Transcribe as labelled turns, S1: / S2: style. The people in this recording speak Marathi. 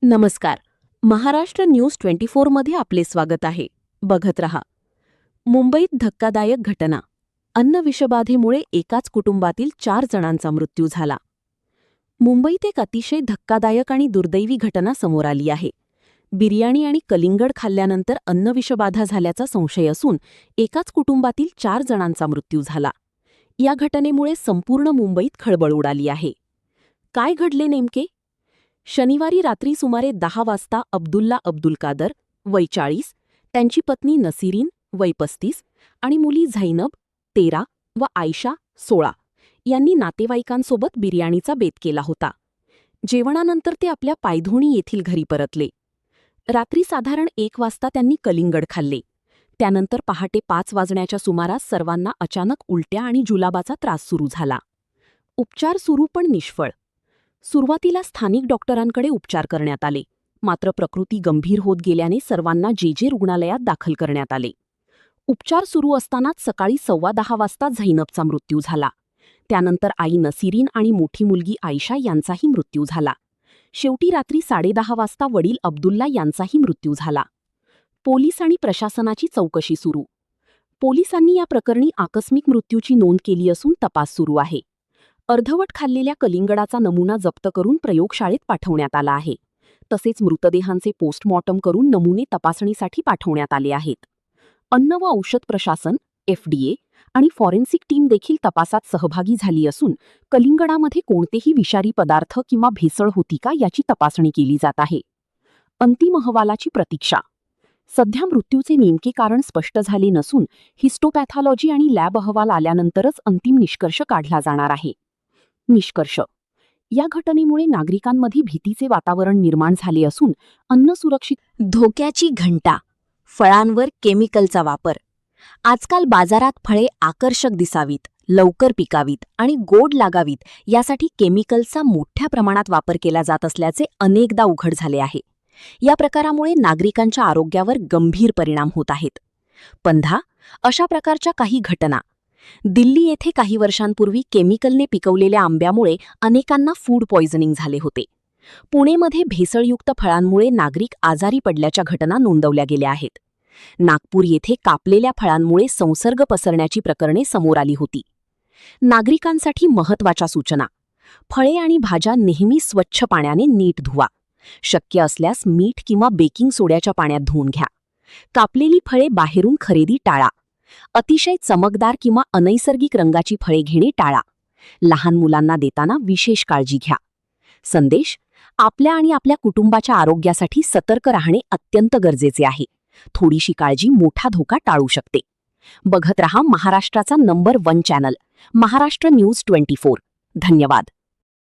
S1: नमस्कार. महाराष्ट्र न्यूज 24 मध्ये आपले स्वागत आहे. बघत रहा. मुंबईत धक्कादायक घटना. अन्न विषबाधेमुळे एकाच कुटुंबातील 4 जणांचा मृत्यू झाला. मुंबईत एक अतिशय धक्कादायक आणि दुर्दैवी घटना समोर आली आहे. बिर्याणी आणि कलिंगड खाल्ल्यानंतर अन्न विषबाधा झाल्याचा संशय असून एकाच कुटुंबातील 4 जणांचा मृत्यू झाला. या घटनेमुळे संपूर्ण मुंबईत खळबळ उडाली आहे. काय घडले नेमके? शनिवारी रात्री सुमारे 10 वाजता अब्दुल्ला अब्दुल कादर, वय 40, त्यांची पत्नी नसीरीन, वय 35, आणि मुली झैनब, 13, व आयशा, 16, यांनी नातेवाईकांसोबत बिर्याणीचा बेत केला होता. जेवणानंतर ते आपल्या पायधुणी येथील घरी परतले. रात्री साधारण 1 वाजता त्यांनी कलिंगड खाल्ले. त्यानंतर पहाटे 5 वाजण्याच्या सुमारास सर्वांना अचानक उलट्या आणि जुलाबाचा त्रास सुरू झाला. उपचार सुरू पण निष्फळ. सुरुवातीला स्थानिक डॉक्टरांकडे उपचार करण्यात आले, मात्र प्रकृती गंभीर होत गेल्याने सर्वांना जे रुग्णालयात दाखल करण्यात आले. उपचार सुरू असतानाच सकाळी 10:15 वाजता झैनबचा मृत्यू झाला. त्यानंतर आई नसीरीन आणि मोठी मुलगी आयशा यांचाही मृत्यू झाला. शेवटी रात्री 10:30 वाजता वडील अब्दुल्ला यांचाही मृत्यू झाला. पोलीस आणि प्रशासनाची चौकशी सुरू. पोलिसांनी या प्रकरणी आकस्मिक मृत्यूची नोंद केली असून तपास सुरू आहे. अर्धवट खाल्लेल्या कलिंगडाचा नमुना जप्त करून प्रयोगशाळेत पाठवण्यात आला आहे. तसेच मृतदेहांचे पोस्टमॉर्टम करून नमुने तपासणीसाठी पाठवण्यात आले आहेत. अन्न व औषध प्रशासन, FDA आणि फॉरेन्सिक टीम देखील तपासात सहभागी झाली असून कलिंगडामध्ये कोणतेही विषारी पदार्थ किंवा भेसळ होती का याची तपासणी केली जात आहे. अंतिम अहवालाची प्रतीक्षा. सध्या मृत्यूचे नेमके कारण स्पष्ट झाले नसून हिस्टोपॅथॉलॉजी आणि लॅब अहवाल आल्यानंतरच अंतिम निष्कर्ष काढला जाणार आहे. निष्कर्ष. या घटनेमुळे नागरिकांमध्ये भीतीचे वातावरण निर्माण झाले असून अन्न सुरक्षित.
S2: धोक्याची घंटा. फळांवर केमिकलचा वापर. आजकाल बाजारात फळे आकर्षक दिसावीत, लवकर पिकावीत आणि गोड लागावीत यासाठी केमिकलचा मोठ्या प्रमाणात वापर केला जात असल्याचे अनेकदा उघड झाले आहे. या प्रकारामुळे नागरिकांच्या आरोग्यावर गंभीर परिणाम होत आहेत. 15 अशा प्रकारच्या काही घटना. दिल्ली येथे काही वर्षांपूर्वी केमिकलने पिकवलेल्या आंब्यामुळे अनेकांना फूड पॉयझनिंग झाले होते. पुणेमध्ये भेसळयुक्त फळांमुळे नागरिक आजारी पडल्याच्या घटना नोंदवल्या गेल्या आहेत. नागपूर येथे कापलेल्या फळांमुळे संसर्ग पसरण्याची प्रकरणे समोर आली होती. नागरिकांसाठी महत्त्वाच्या सूचना. फळे आणि भाज्या नेहमी स्वच्छ पाण्याने नीट धुवा. शक्य असल्यास मीठ किंवा बेकिंग सोड्याच्या पाण्यात धुवून घ्या. कापलेली फळे बाहेरून खरेदी टाळा. अतिशय चमकदार किंवा अनैसर्गिक रंगाची फळे घेणे टाळा. लहान मुलांना देताना विशेष काळजी घ्या. संदेश. आपल्या आणि आपल्या कुटुंबाच्या आरोग्यासाठी सतर्क राहणे अत्यंत गरजेचे आहे. थोडीशी काळजी मोठा धोका टाळू शकते. बघत रहा महाराष्ट्राचा नंबर 1 चॅनल, महाराष्ट्र न्यूज 24. धन्यवाद.